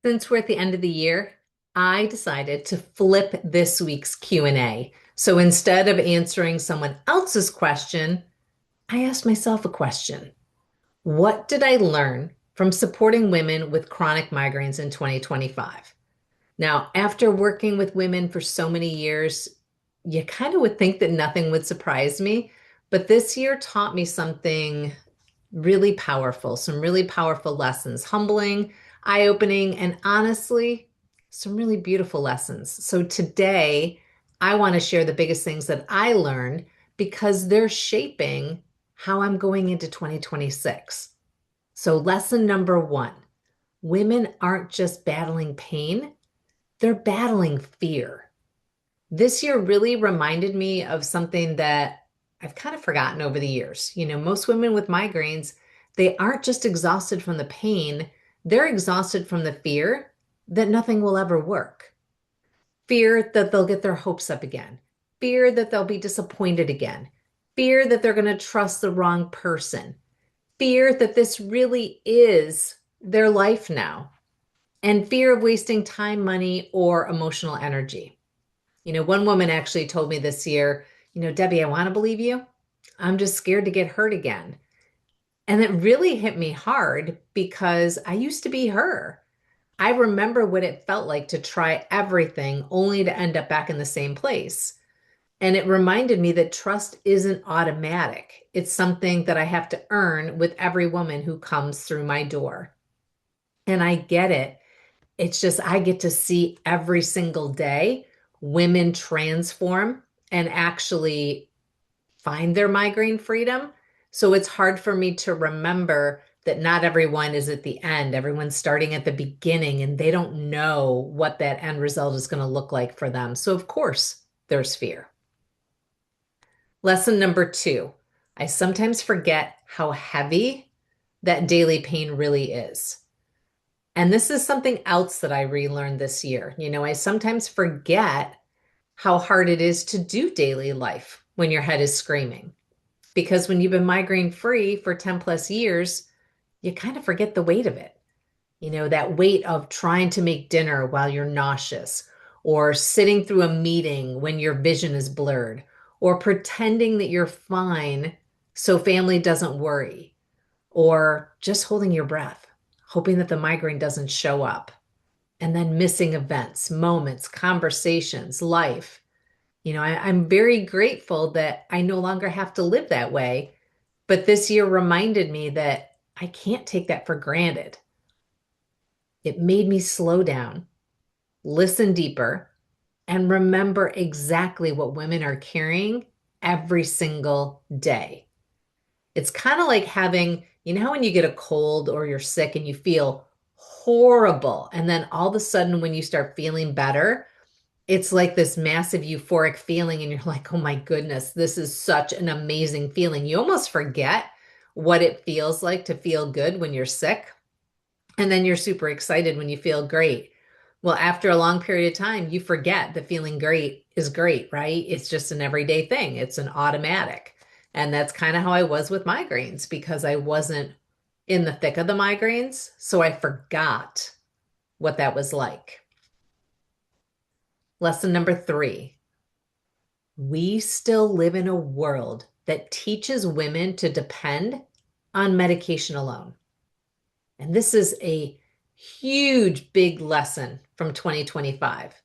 Since we're at the end of the year, I decided to flip this week's Q&A. So instead of answering someone else's question, I asked myself a question. What did I learn from supporting women with chronic migraines in 2025? Now, after working with women for so many years, you kind of would think that nothing would surprise me, but this year taught me something really powerful, some really powerful lessons, humbling, eye-opening, and honestly, some really beautiful lessons. So today, I want to share the biggest things that I learned because they're shaping how I'm going into 2026. So, lesson number one, women aren't just battling pain, they're battling fear. This year really reminded me of something that I've kind of forgotten over the years. Most women with migraines, they aren't just exhausted from the pain, they're exhausted from the fear that nothing will ever work. Fear that they'll get their hopes up again. Fear that they'll be disappointed again. Fear that they're going to trust the wrong person. Fear that this really is their life now. And fear of wasting time, money, or emotional energy. One woman actually told me this year, Debbie, I want to believe you. I'm just scared to get hurt again. And it really hit me hard because I used to be her. I remember what it felt like to try everything only to end up back in the same place. And it reminded me that trust isn't automatic. It's something that I have to earn with every woman who comes through my door. And I get it. It's just, I get to see every single day women transform and actually find their migraine freedom. So it's hard for me to remember that not everyone is at the end. Everyone's starting at the beginning and they don't know what that end result is going to look like for them. So, of course, there's fear. Lesson number two, I sometimes forget how heavy that daily pain really is. And this is something else that I relearned this year. I sometimes forget how hard it is to do daily life when your head is screaming. Because when you've been migraine free for 10 plus years, you kind of forget the weight of it. That weight of trying to make dinner while you're nauseous, or sitting through a meeting when your vision is blurred, or pretending that you're fine so family doesn't worry, or just holding your breath, hoping that the migraine doesn't show up, and then missing events, moments, conversations, life. I'm very grateful that I no longer have to live that way. But this year reminded me that I can't take that for granted. It made me slow down, listen deeper, and remember exactly what women are carrying every single day. It's kind of like having, how when you get a cold or you're sick and you feel horrible, and then all of a sudden when you start feeling better, it's like this massive euphoric feeling, and you're like, oh my goodness, this is such an amazing feeling. You almost forget what it feels like to feel good when you're sick. And then you're super excited when you feel great. Well, after a long period of time, you forget that feeling great is great, right? It's just an everyday thing, it's an automatic. And that's kind of how I was with migraines because I wasn't in the thick of the migraines. So I forgot what that was like. Lesson number three, we still live in a world that teaches women to depend on medication alone. And this is a huge, big lesson from 2025.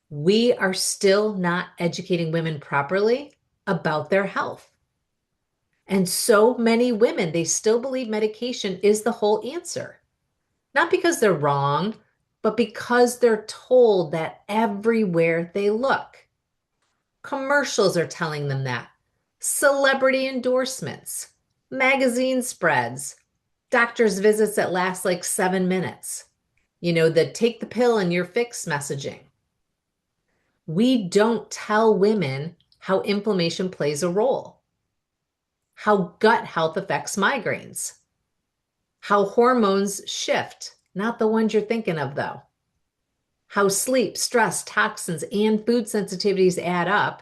We are still not educating women properly about their health. And so many women, they still believe medication is the whole answer. Not because they're wrong, but because they're told that everywhere they look. Commercials are telling them that. Celebrity endorsements, magazine spreads, doctor's visits that last like 7 minutes. The take the pill and you're fixed messaging. We don't tell women how inflammation plays a role, how gut health affects migraines, how hormones shift, not the ones you're thinking of though, how sleep, stress, toxins, and food sensitivities add up,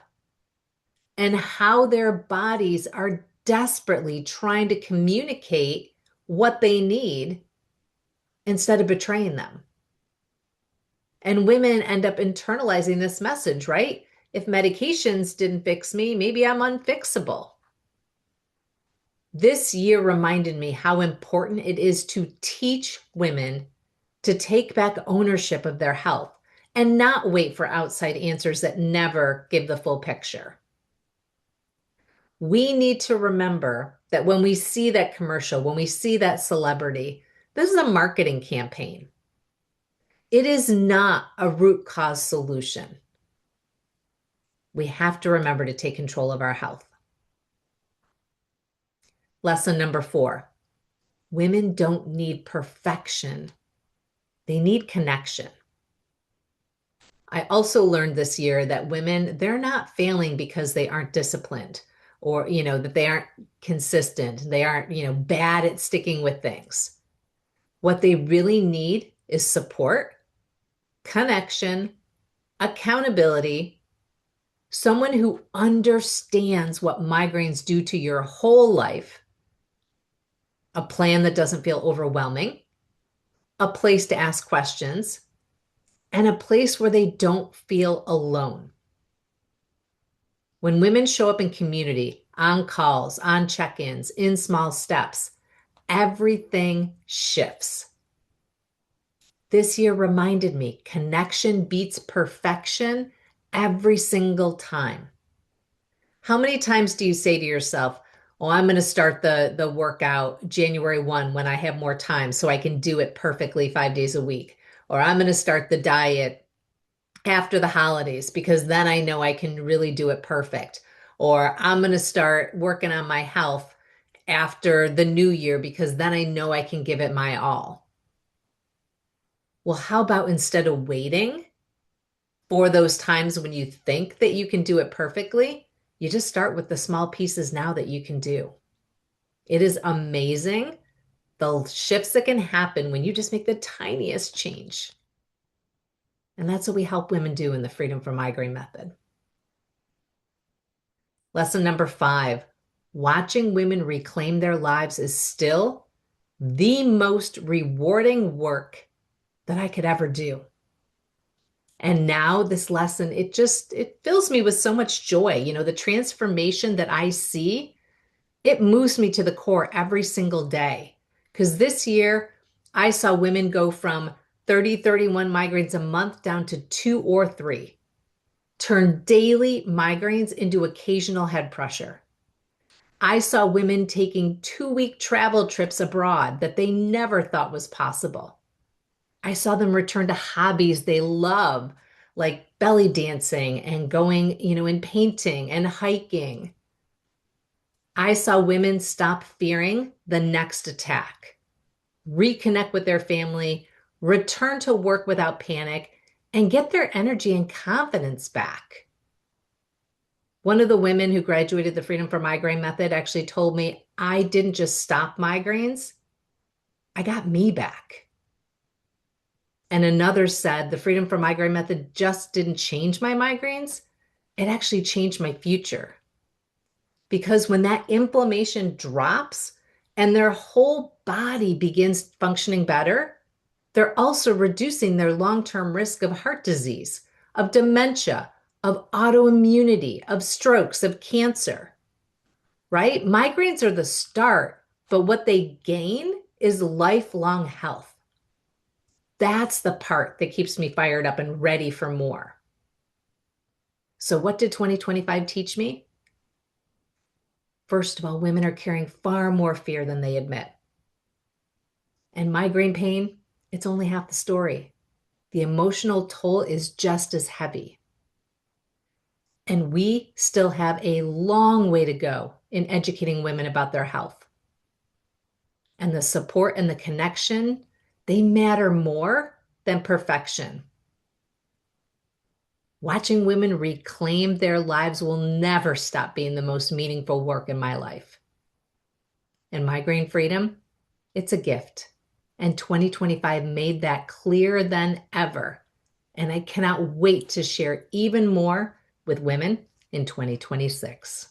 and how their bodies are desperately trying to communicate what they need instead of betraying them. And women end up internalizing this message, right? If medications didn't fix me, maybe I'm unfixable. This year reminded me how important it is to teach women to take back ownership of their health and not wait for outside answers that never give the full picture. We need to remember that when we see that commercial, when we see that celebrity, this is a marketing campaign. It is not a root cause solution. We have to remember to take control of our health. Lesson number 4, women don't need perfection. They need connection. I also learned this year that women, they're not failing because they aren't disciplined or, that they aren't consistent. They aren't, bad at sticking with things. What they really need is support, connection, accountability, someone who understands what migraines do to your whole life, a plan that doesn't feel overwhelming, a place to ask questions, and a place where they don't feel alone. When women show up in community, on calls, on check-ins, in small steps, everything shifts. This year reminded me connection beats perfection every single time. How many times do you say to yourself, oh, I'm going to start the workout January 1 when I have more time so I can do it perfectly 5 days a week? Or I'm going to start the diet after the holidays because then I know I can really do it perfect. Or I'm going to start working on my health after the new year because then I know I can give it my all. Well, how about instead of waiting for those times when you think that you can do it perfectly, you just start with the small pieces now that you can do. It is amazing the shifts that can happen when you just make the tiniest change. And that's what we help women do in the Freedom from Migraine method. Lesson number 5, watching women reclaim their lives is still the most rewarding work that I could ever do. And now this lesson, it fills me with so much joy. The transformation that I see, it moves me to the core every single day. Because this year, I saw women go from 30, 31 migraines a month down to 2 or 3. Turn daily migraines into occasional head pressure. I saw women taking 2-week travel trips abroad that they never thought was possible. I saw them return to hobbies they love, like belly dancing and going, in painting and hiking. I saw women stop fearing the next attack, reconnect with their family, return to work without panic, and get their energy and confidence back. One of the women who graduated the Freedom from Migraine method actually told me, I didn't just stop migraines, I got me back. And another said, the Freedom from Migraine method just didn't change my migraines, it actually changed my future. Because when that inflammation drops and their whole body begins functioning better, they're also reducing their long-term risk of heart disease, of dementia, of autoimmunity, of strokes, of cancer, right? Migraines are the start, but what they gain is lifelong health. That's the part that keeps me fired up and ready for more. So what did 2025 teach me? First of all, women are carrying far more fear than they admit. And migraine pain, it's only half the story. The emotional toll is just as heavy. And we still have a long way to go in educating women about their health. And the support and the connection, they matter more than perfection. Watching women reclaim their lives will never stop being the most meaningful work in my life. And migraine freedom, it's a gift. And 2025 made that clearer than ever. And I cannot wait to share even more with women in 2026.